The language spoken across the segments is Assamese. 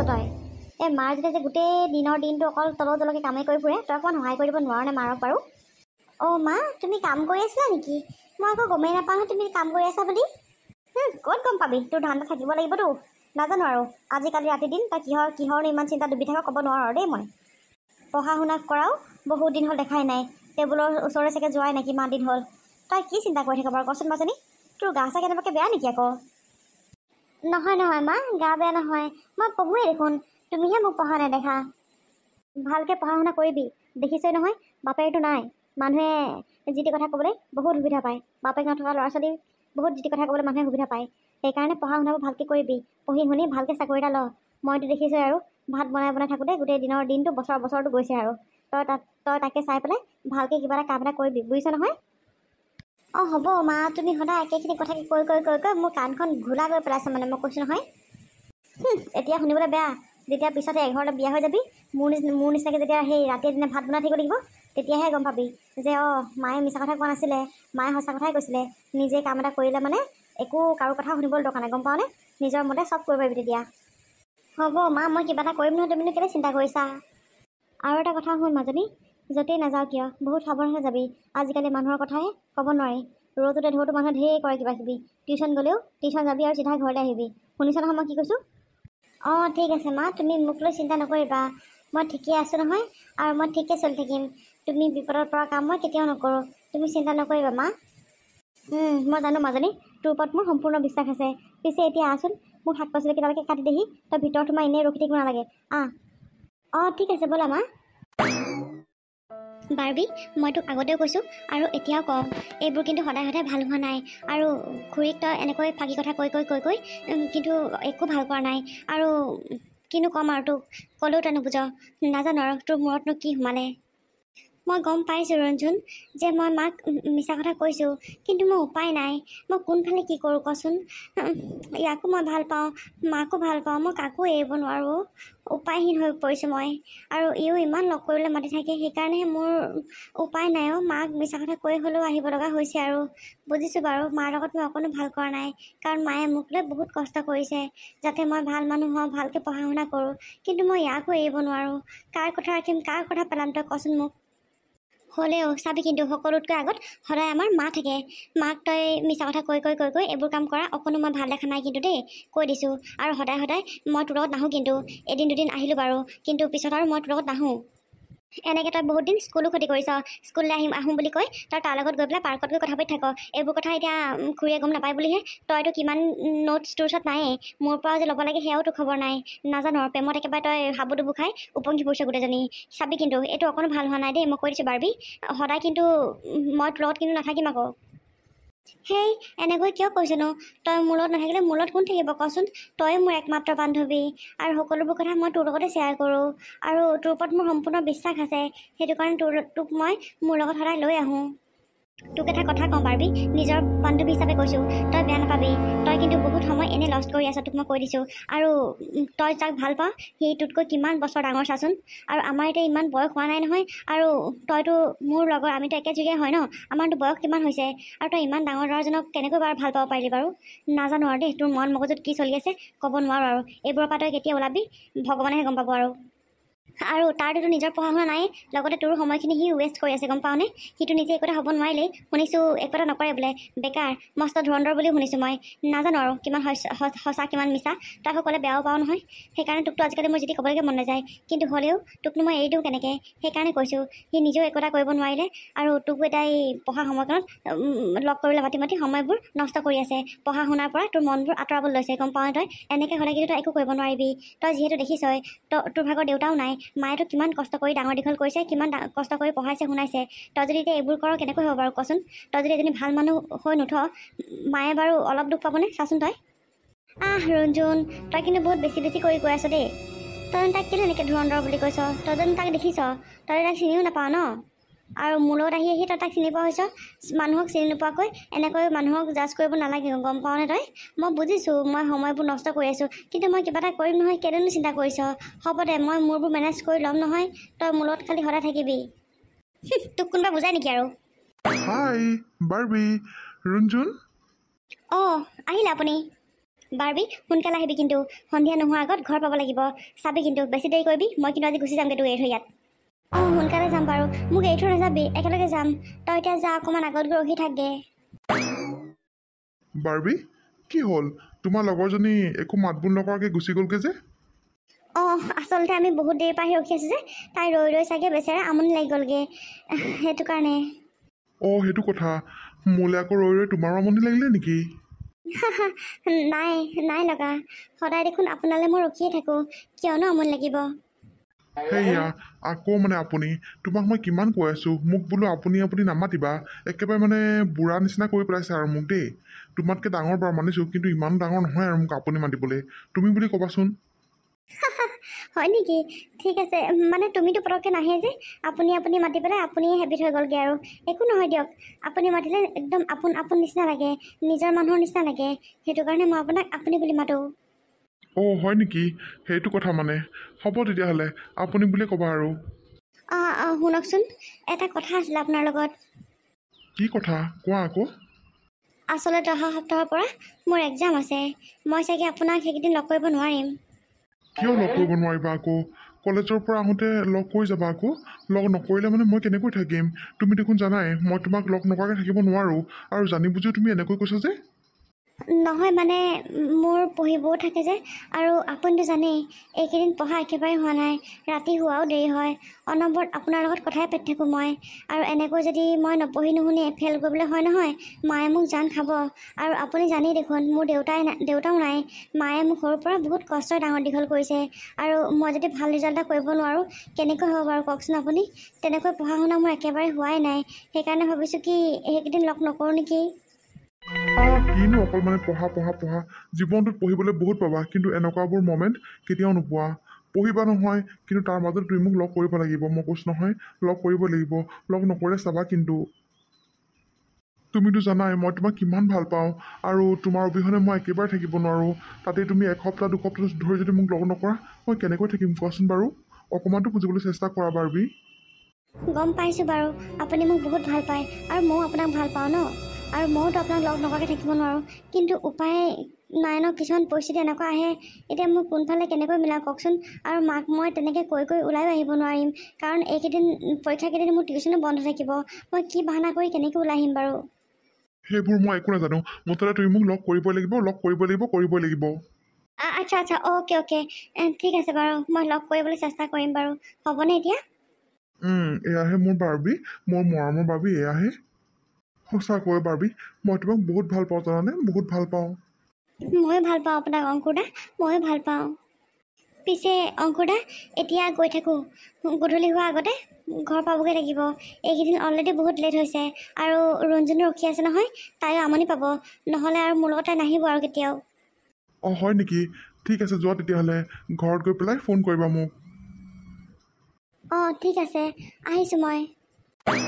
তই এই মাৰ যেতিয়া যে গোটেই দিনৰ দিনটো অকল তলকে কামেই কৰি ফুৰে তই অকণমান সহায় কৰি দিব নোৱাৰ নে মাৰক বাৰু অ' মা তুমি কাম কৰি আছিলা নেকি মই আকৌ গমেই নাপাওঁ তুমি কাম কৰি আছা বুলি ক'ত গম পাবি তোৰ ধান্দা থাকিব লাগিবতো নাজানো আৰু আজিকালি ৰাতি দিন তই কিহৰ ইমান চিন্তা ডুবি থাক ক'ব নোৱাৰো দেই মই পঢ়া শুনা কৰাও বহুত দিন হ'ল দেখাই নাই টেবুলৰ ওচৰৰে চাগে যোৱাই নাই কিমান দিন হ'ল তই কি চিন্তা কৰি থাক বাৰু কচোন মাজনী তোৰ গা চা কেনেবাকৈ বেয়া নেকি আকৌ নহয় মা গা বেয়া নহয় মই পঢ়োৱেই দেখোন তুমিহে মোক পঢ়া নেদেখা ভালকৈ পঢ়া শুনা কৰিবি দেখিছই নহয় বাপেৰটো নাই মানুহে যি টি কথা ক'বলৈ বহুত সুবিধা পায় বাপেক নথকা ল'ৰা ছোৱালী বহুত যি টি কথা ক'বলৈ মানুহে সুবিধা পায় সেইকাৰণে পঢ়া শুনাবোৰ ভালকৈ কৰিবি পঢ়ি শুনি ভালকৈ চাকৰি এটা ল মইতো দেখিছোঁ আৰু ভাত বনাই থাকোঁতে গোটেই দিনটো বছৰটো গৈছে আৰু তই তাকে চাই পেলাই ভালকৈ কিবা এটা কাম এটা কৰিবি বুজিছ নহয় অঁ হ'ব মা তুমি সদায় একেখিনি কথাকে কৈ মোৰ কাণখন ঘোলা গৈ পেলাইছে মানে মই কৈছোঁ নহয় এতিয়া শুনিবলৈ বেয়া যেতিয়া পিছতে এঘৰতে বিয়া হৈ যাবি মোৰ নিচিনাকৈ যেতিয়া সেই ৰাতিয়ে দিনে ভাত বনাই থাকিব লাগিব তেতিয়াহে গম পাবি যে অঁ মায়ে মিছা কথা কোৱা নাছিলে মায়ে সঁচা কথাই কৈছিলে নিজে কাম এটা কৰিলে মানে একো কাৰো কথা শুনিবলৈ দৰকাৰ নাই গম পাওঁনে নিজৰ মতে চব কৰিব পাৰিবি তেতিয়া হ'ব মা মই কিবা এটা কৰিম নহয় তুমিনো কেলৈ চিন্তা কৰিছা আৰু এটা কথা শুন মাজনী য'তেই নাযাওঁ কিয় বহুত সাৱধানে যাবি আজিকালি মানুহৰ কথাই ক'ব নোৱাৰি ৰ'দতে ঢৌতো মানুহে ঢেৰ কৰে কিবা কিবি টিউশ্যন গ'লেও টিউশ্যন যাবি আৰু চিধা ঘৰলৈ আহিবি শুনিছ নহয় মই কি কৈছোঁ অঁ ঠিক আছে মা তুমি মোক লৈ চিন্তা নকৰিবা মই ঠিকেই আছোঁ নহয় আৰু মই ঠিকে চলি থাকিম তুমি বিপদত পৰা কাম মই কেতিয়াও নকৰোঁ তুমি চিন্তা নকৰিবা মা মই জানো মাজনী তোৰ ওপৰত মোৰ সম্পূৰ্ণ বিশ্বাস আছে পিছে এতিয়া আচোন মোক শাক পাচলি কেইটালৈকে কাটি দেহি তই ভিতৰত তোমাৰ এনেই ৰখি থাকিব নালাগে অঁ ঠিক আছে ব'লা মা বাৰ্বি মই তোক আগতেও কৈছোঁ আৰু এতিয়াও কওঁ এইবোৰ কিন্তু সদায় ভাল হোৱা নাই আৰু খুৰীক তই এনেকৈ ফাঁকি কথা কৈ কিন্তু একো ভাল কৰা নাই আৰু কিনো ক'ম আৰু তোক ক'লেও তই নুবুজ নাজানো আৰু তোৰ মূৰতনো কি সোমালে মই গম পাইছোঁ ৰঞ্জুন যে মই মাক মিছা কথা কৈছোঁ কিন্তু মোৰ উপায় নাই মই কোনফালে কি কৰোঁ কচোন ইয়াকো মই ভাল পাওঁ মাকো ভাল পাওঁ মই কাকো এৰিব নোৱাৰোঁ উপায়হীন হৈ পৰিছোঁ মই আৰু ইও ইমান লগ কৰিবলৈ মাতি থাকে সেইকাৰণেহে মোৰ উপায় নাই মাক মিছা কথা কৈ হ'লেও আহিব লগা হৈছে আৰু বুজিছোঁ বাৰু মাৰ লগত মই অকণো ভাল কৰা নাই কাৰণ মায়ে মোক লৈ বহুত কষ্ট কৰিছে যাতে মই ভাল মানুহ হওঁ ভালকৈ পঢ়া শুনা কৰোঁ কিন্তু মই ইয়াকো এৰিব নোৱাৰোঁ কাৰ কথা ৰাখিম কাৰ কথা পেলাম তই কচোন মোক হ'লেও চাবি কিন্তু সকলোতকৈ আগত সদায় আমাৰ মা থাকে মাক তই মিছা কথা কৈ এইবোৰ কাম কৰা অকণো মই ভাল দেখা নাই কিন্তু দেই কৈ দিছোঁ আৰু সদায় মই তোৰ লগত নাহোঁ কিন্তু এদিন দুদিন আহিলোঁ বাৰু কিন্তু পিছত আৰু মই তোৰ লগত নাহোঁ এনেকৈ তই বহুত দিন স্কুলো ক্ষতি কৰিছ স্কুললৈ আহোঁ বুলি কৈ তই তাৰ লগত গৈ পেলাই পাৰ্কত গৈ কথা পাতি থাক এইবোৰ কথা এতিয়া খুৰীয়ে গম নাপায় বুলিহে তইতো কিমান নোটছ তোৰ ওচৰত নায়েই মোৰ পৰা যে ল'ব লাগে সেয়াও তোৰ খবৰ নাই নাজানো আৰু প্ৰেমত একেবাৰে তই হাবুডুবু খাই উপঙি পৰিছ গোটেইজনী চাবি কিন্তু এইটো অকণো ভাল হোৱা নাই দেই মই কৈ দিছোঁ বাৰ্বি সদায় কিন্তু মই তোৰ লগত কিন্তু নাথাকিম আকৌ হেই এনেকৈ কিয় কৈছনো তই মোৰ লগত নাথাকিলে মোৰ লগত কোন থাকিব কচোন তই মোৰ একমাত্ৰ বান্ধৱী আৰু সকলোবোৰ কথা মই তোৰ লগতে শ্বেয়াৰ কৰোঁ আৰু তোৰ ওপৰত মোৰ সম্পূৰ্ণ বিশ্বাস আছে সেইটো কাৰণে তোক মই মোৰ লগত সদায় লৈ আহোঁ তোক এটা কথা কওঁ বাৰ্বি নিজৰ বান্ধৱী হিচাপে কৈছোঁ তই বেয়া নাপাবি তই কিন্তু বহুত সময় এনেই লষ্ট কৰি আছ তোক মই কৈ দিছোঁ আৰু তই যাক ভাল পাওঁ সি তোতকৈ কিমান বছৰ ডাঙৰ চাচোন আৰু আমাৰ এতিয়া ইমান বয়স হোৱা নাই নহয় আৰু তইতো মোৰ লগৰ আমিতো একে যুগীয়া হয় ন আমাৰতো বয়স কিমান হৈছে আৰু তই ইমান ডাঙৰ ল'ৰাজনক কেনেকৈ বাৰু ভাল পাব পাৰিলি বাৰু নাজানো আৰু দেই তোৰ মন মগজুত কি চলি আছে ক'ব নোৱাৰোঁ আৰু এইবোৰৰ পৰা তই কেতিয়া ওলাবি ভগৱানেহে গম পাব আৰু তাৰতো নিজৰ পঢ়া শুনা নাই লগতে তোৰ সময়খিনি সি ৱেষ্ট কৰি আছে গম পাওঁনে সিটো নিজে একোটা হ'ব নোৱাৰিলেই শুনিছোঁ একোটা নকৰে বোলে বেকাৰ মস্ত ধুৰন্ধৰ বুলিও শুনিছোঁ মই নাজানো আৰু কিমান সঁচা কিমান মিছা তই আকৌ ক'লে বেয়াও পাওঁ নহয় সেইকাৰণে তোকতো আজিকালি মোৰ যদি ক'বলৈকে মন নাযায় কিন্তু হ'লেও তোকনো মই এৰি দিওঁ কেনেকৈ সেইকাৰণে কৈছোঁ সি নিজেও একোটা কৰিব নোৱাৰিলে আৰু তোকো এতিয়া এই পঢ়া সময়কণত লগ কৰিবলৈ মাতি সময়বোৰ নষ্ট কৰি আছে পঢ়া শুনাৰ পৰা তোৰ মনবোৰ আঁতৰাবলৈ লৈছে গম পাওঁ তই এনেকৈ হ'লে কিন্তু তই একো কৰিব নোৱাৰিবি তই যিহেতু দেখিছই তোৰ ভাগৰ দেউতাও নাই মায়েতো কিমান কষ্ট কৰি ডাঙৰ দীঘল কৰিছে কিমান কষ্ট কৰি পঢ়াইছে শুনাইছে তই যদি এতিয়া এইবোৰ কৰ কেনেকৈ হ'ব বাৰু কচোন তই যদি এজনী ভাল মানুহ হৈ নুঠ মায়ে বাৰু অলপ দুখ পাবনে চাচোন তই ৰঞ্জুন তই কিন্তু বহুত বেছি কৰি গৈ আছ দেই তই তাক কেলৈ এনেকৈ ধুৰন্ধৰ বুলি কৈছ তই জানো তাক দেখিছ তই তাক চিনিও নাপাৱ ন আৰু মোৰ লগত আহি তই তাক চিনি পোৱা হৈছ মানুহক চিনি নোপোৱাকৈ এনেকৈ মানুহক জাজ কৰিব নালাগে গম পাৱনে তই মই বুজিছোঁ মই সময়বোৰ নষ্ট কৰি আছোঁ কিন্তু মই কিবা এটা কৰিম নহয় কেলেনো চিন্তা কৰিছ হ'ব দে মই মোৰবোৰ মেনেজ কৰি ল'ম নহয় তই মোৰ লগত খালি সদায় থাকিবি তোক কোনোবা বুজাই নেকি আৰু হাই বাৰ্বি ৰঞ্জুন আহিলে আপুনি বাৰবি সোনকালে আহিবি কিন্তু সন্ধিয়া নোহোৱাৰ আগত ঘৰ পাব লাগিব চাবি কিন্তু বেছি দেৰি কৰিবি মই কিন্তু আজি গুচি যামগৈ তোক এৰি থৈ ইয়াত সোনকালে যাম বাৰু মোক এৰি থৈ নাযাবি একেলগে যাম তই এতিয়া যা অকণমান আগত গৈ ৰখি থাকগে বাৰবি কি হ'ল তোমাৰ লগৰজনী একো মাত বোল নকৰাকৈ গুচি গ'লগৈ যে আচলতে আমি বহুত দেৰিৰ পৰা আহি ৰখি আছোঁ যে তাই ৰৈ ৰৈ চাগে বেচেৰা আমনি লাগি গ'লগৈ সেইটো কাৰণে সেইটো কথা মোলৈ আকৌ ৰৈ ৰৈ তোমাৰো আমনি লাগিলে নেকি নাই নাই লগা সদায় দেখোন আপোনালৈ মই ৰখিয়ে থাকোঁ কিয়নো আমনি লাগিব সেয়া আকৌ মানে আপুনি তোমাক মই কিমান কৈ আছোঁ মোক বোলো আপুনি নামাতিবা একেবাৰে মানে বুঢ়া নিচিনা কৰি পেলাইছে আৰু মোক দেই তোমাতকৈ ডাঙৰ বাৰু মানিছোঁ কিন্তু ইমান ডাঙৰ নহয় আৰু মোক আপুনি মাতিবলৈ তুমি বুলি ক'বাচোন হয় নেকি ঠিক আছে মানে তুমিতো পটককৈ নাহে যে আপুনি মাতি পেলাই আপুনিয়ে হেবিট হৈ গ'লগৈ আৰু একো নহয় দিয়ক আপুনি মাতিলে একদম আপোন নিচিনা লাগে নিজৰ মানুহৰ নিচিনা লাগে সেইটো কাৰণে মই আপোনাক আপুনি বুলি মাতোঁ হয় নেকি সেইটো কথা মানে হ'ব তেতিয়াহ'লে আপুনি বুলি ক'বা আৰু শুনকচোন এটা কথা আছিলে আপোনাৰ লগত কি কথা কোৱা আকৌ আচলতে অহা সপ্তাহৰ পৰা মোৰ এক্সাম আছে মই চাগে আপোনাক সেইকেইদিন লগ কৰিব নোৱাৰিম কিয় লগ কৰিব নোৱাৰিবা আকৌ কলেজৰ পৰা আহোঁতে লগ কৰি যাবা আকৌ লগ নকৰিলে মানে মই কেনেকৈ থাকিম তুমি দেখোন জানাই মই তোমাক লগ নকৰাকৈ থাকিব নোৱাৰোঁ আৰু জানি বুজিও তুমি এনেকৈ কৈছা যে নহয় মানে মোৰ পঢ়িবও থাকে যে আৰু আপুনিতো জানেই এইকেইদিন পঢ়া একেবাৰে হোৱা নাই ৰাতি শোৱাও দেৰি হয় অনবৰত আপোনাৰ লগত কথাই পাতি থাকোঁ মই আৰু এনেকৈ যদি মই নপঢ়ি নুশুনি ফেইল কৰিবলৈ হয় নহয় মায়ে মোক জান খাব আৰু আপুনি জানেই দেখোন মোৰ দেউতাও নাই মায়ে মোক সৰুৰ পৰা বহুত কষ্টৰে ডাঙৰ দীঘল কৰিছে আৰু মই যদি ভাল ৰিজাল্ট এটা কৰিব নোৱাৰোঁ কেনেকৈ হ'ব বাৰু কওকচোন আপুনি তেনেকৈ পঢ়া শুনা মোৰ একেবাৰে হোৱাই নাই সেইকাৰণে ভাবিছোঁ কি সেইকেইদিন লগ নকৰোঁ নেকি কিনো অকল মানে পঢ়া জীৱনটোত পঢ়িবলৈ বহুত পাবা কিন্তু এনেকুৱাবোৰ মমেণ্ট কেতিয়াও নোপোৱা পঢ়িবা নহয় কিন্তু তাৰ মাজত তুমি মোক লগ কৰিব লাগিব মই কৈছোঁ নহয় লগ কৰিব লাগিব লগ নকৰিলে চাবা কিন্তু তুমিতো জানাই মই তোমাক কিমান ভাল পাওঁ আৰু তোমাৰ অবিহনে মই একেবাৰে থাকিব নোৱাৰোঁ তাতে তুমি এসপ্তাহ দুসপ্তাহ ধৰি যদি মোক লগ নকৰা মই কেনেকৈ থাকিম কোৱাচোন বাৰু অকণমানতো বুজিবলৈ চেষ্টা কৰা বাৰবি গম পাইছোঁ বাৰু আপুনি মোক বহুত ভাল পায় আৰু ময়ো আপোনাক ভাল পাওঁ ন আৰু ময়োতো আপোনাক লগ নকৰাকৈ থাকিব নোৱাৰোঁ কিন্তু উপায় নাই ন কিছুমান পৰিস্থিতি এনেকুৱা আহে এতিয়া মোক কোনফালে কেনেকৈ মিলাওঁ কওকচোন আৰু মাক মই তেনেকৈ কৈ ওলাইও আহিব নোৱাৰিম কাৰণ এইকেইদিন পৰীক্ষাকেইদিন মোৰ টিউশ্যনো বন্ধ থাকিব মই কি বাহানা কৰি কেনেকৈ ওলাই আহিম বাৰু সেইবোৰ মই একো নাজানো মুঠতে তুমি মোক লগ কৰিবই লাগিব আচ্ছা অ'কে ঠিক আছে বাৰু মই লগ কৰিবলৈ চেষ্টা কৰিম বাৰু হ'বনে এতিয়া এয়াহে মোৰ বাৰবি মোৰ মৰমৰ বাৰবি এয়াহে সঁচাকৈ বাৰবি মই তোমাক বহুত ভাল পাওঁ জানানে বহুত ভাল পাওঁ ময়ো ভাল পাওঁ আপোনাক অংকুৰদা ময়ো ভাল পাওঁ পিছে অংকুৰদা এতিয়া গৈ থাকোঁ গধূলি হোৱাৰ আগতে ঘৰ পাবগৈ লাগিব এইকেইদিন অলৰেডি বহুত লেট হৈছে আৰু ৰঞ্জনো ৰখি আছে নহয় তাইও আমনি পাব নহ'লে আৰু মোৰ লগত তাই নাহিব আৰু কেতিয়াও হয় নেকি ঠিক আছে যোৱা তেতিয়াহ'লে ঘৰত গৈ পেলাই ফোন কৰিবা মোক ঠিক আছে আহিছোঁ মই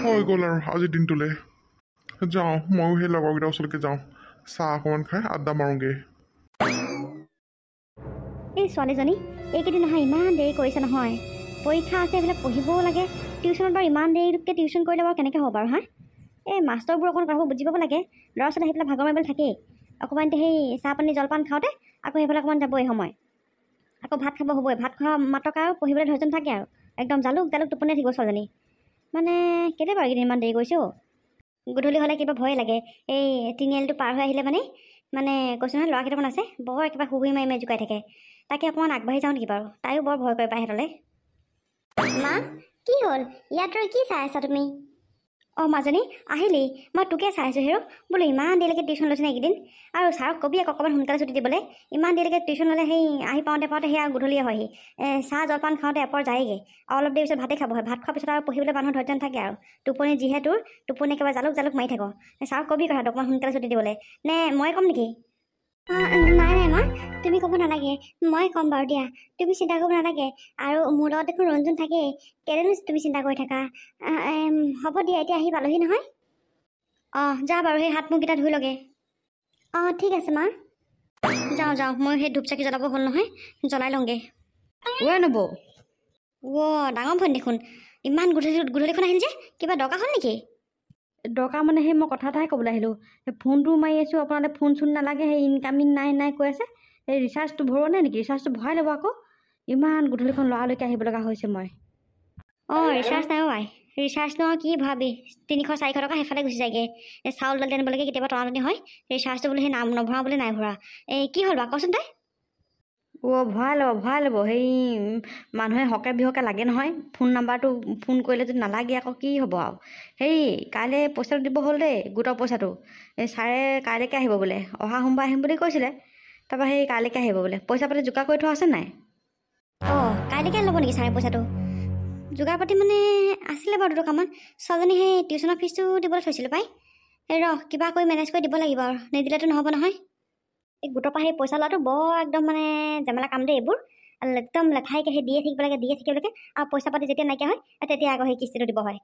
হৈ গ'ল আৰু আজিৰ দিনটোলৈ যাওঁ ময়ো সেই লগৰকেইটাৰ ওচৰলৈকে যাওঁ চাহ অকণমান খাই আড্ডা মাৰোঁগৈ এই ছোৱালীজনী এইকেইদিন নহয় ইমান দেৰি কৰিছে নহয় পৰীক্ষা আছে এইবিলাক পঢ়িবও লাগে টিউশ্যনত বাৰু ইমান দেৰিলৈকে টিউশ্যন কৰিলে বাৰু কেনেকৈ হ'ব বাৰু এই মাষ্টৰবোৰ অকণ কথাবোৰ বুজি পাব লাগে ল'ৰা ছোৱালী সেইবিলাক ভাগৰ মাৰিবলৈ থাকেই অকণমান সেই চাহ পানী জলপান খাওঁতে আকৌ সেইফালে অকণমান যাবই সময় আকৌ ভাত খাব হ'বই ভাত খোৱা মাত্ৰক আৰু পঢ়িবলৈ ধৈৰ্য থাকে আৰু একদম জালুক টোপনিয়াই থাকিব ছোৱালীজনী মানে কেতিয়া বাৰু এইকেইদিন ইমান দেৰি কৰিছে গধূলি হ'লে কিবা ভয় লাগে এই তিনিআলিটো পাৰ হৈ আহিলে মানে কৈছোঁ নহয় ল'ৰা কেইটামান আছে বৰ একেবাৰে শুই মাৰি জোকাই থাকে তাকে অকণমান আগবাঢ়ি যাওঁ নেকি বাৰু তাইও বৰ ভয় কৰে পায় সিহঁতলৈ মা কি হ'ল ইয়াত ৰৈ কি চাই আছা তুমি মাজনী আহিলি মই তোকে চাই আছোঁ হেৰ বোলো ইমান দেৰিলৈকে টিউশ্যন লৈছে এইকেইদিন আৰু ছাৰক কবি আকৌ অকণমান সোনকালে ছুটি দিবলৈ ইমান দেৰিলৈকে টিউশ্যন ল'লে সেই আহি পাওঁতে সেয়া গধূলিয়ে হয়হি চাহ জলপান খাওঁতে এপৰ যায়গৈ আৰু অলপ দেৰি পিছত ভাতেই খাব হয় ভাত খোৱাৰ পিছত আৰু পঢ়িবলৈ মানুহৰ ধৈৰ্য নাথাকে আৰু টোপনি যিহেতু টোপনি একেবাৰে জালুক মাৰি থাকোঁ ছাৰক কবি কথাটো অকণমান সোনকালে ছুটি দিবলৈ নে মই ক'ম নেকি নাই মা তুমি ক'ব নালাগে মই ক'ম বাৰু দিয়া তুমি চিন্তা কৰিব নালাগে আৰু মোৰ লগত দেখোন ৰঞ্জন থাকেই কেলেনো তুমি চিন্তা কৰি থাকা হ'ব দিয়া এতিয়া আহি পালোহি নহয় যা বাৰু সেই হাত মুখকেইটা ধুই লগে ঠিক আছে মা যাওঁ মই সেই ধূপ চাকি জ্বলাব হ'ল নহয় জ্বলাই লওঁগৈ নবৌ ডাঙৰ ভণ্টি দেখোন ইমান গধূলিখন আহিল যে কিবা দৰকাৰ হ'ল নেকি দৰকাৰ মানে সেই মই কথা এটাহে ক'বলৈ আহিলোঁ। সেই ফোনটো মাৰি আছোঁ, আপোনালোকে ফোন চোন নালাগে, সেই ইনকামিং নাই কৈ আছে। এই ৰিচাৰ্জটো ভৰোৱা নেকি? ৰিচাৰ্জটো ভৰাই ল'ব আকৌ। ইমান গধূলিখন লৰালৈকে আহিব লগা হৈছে মই। অঁ ৰিচাৰ্জ নাই আই, ৰিচাৰ্জ নহয় কি ভাবি 300-400 টকা সেইফালে গুচি যায়গৈ। এই চাউল দালি আনিবলৈকে কেতিয়াবা টনাটনি হয়। ৰিচাৰ্জটো বোলে সেই নাম নভৰাওঁ বোলে নাই ভৰা। এই কি হ'ল বাৰু কচোন তই? ভৰাই ল'ব। সেই মানুহে হকে বিহকে লাগে নহয়। ফোন নাম্বাৰটো ফোন কৰিলে যদি নালাগে আকৌ কি হ'ব আৰু। হেৰি কাইলৈ পইচাটো দিব হ'ল দেই, গোটৰ পইচাটো। এই ছাৰে কাইলৈকে আহিব বোলে, অহা সোমবাৰ আহিম বুলি কৈছিলে। তাৰপৰা সেই কাইলৈকে আহিব বোলে। পইচা পাতি যোগাৰ কৰি থোৱা আছে নাই? অঁ কাইলৈকে ল'ব নেকি ছাৰে পইচাটো? যোগাৰ পাতি মানে আছিলে বাৰু 2 টকামান। ছোৱালীজনী সেই টিউশ্যনৰ ফিজটো দিবলৈ থৈছিলোঁ পাই। এই কিবা কৰি মেনেজ কৰি দিব লাগিব আৰু, নিদিলেতো নহ'ব নহয়। এই গোটৰ পৰা সেই পইচা লোৱাটো বৰ একদম মানে জেমেলা কাম দেই এইবোৰ। একদম লেঠাইকৈ সেই দিয়ে থাকিব লাগে আৰু পইচা পাতি যেতিয়া নাইকিয়া হয় তেতিয়া আকৌ সেই কিস্তিটো দিব হয়।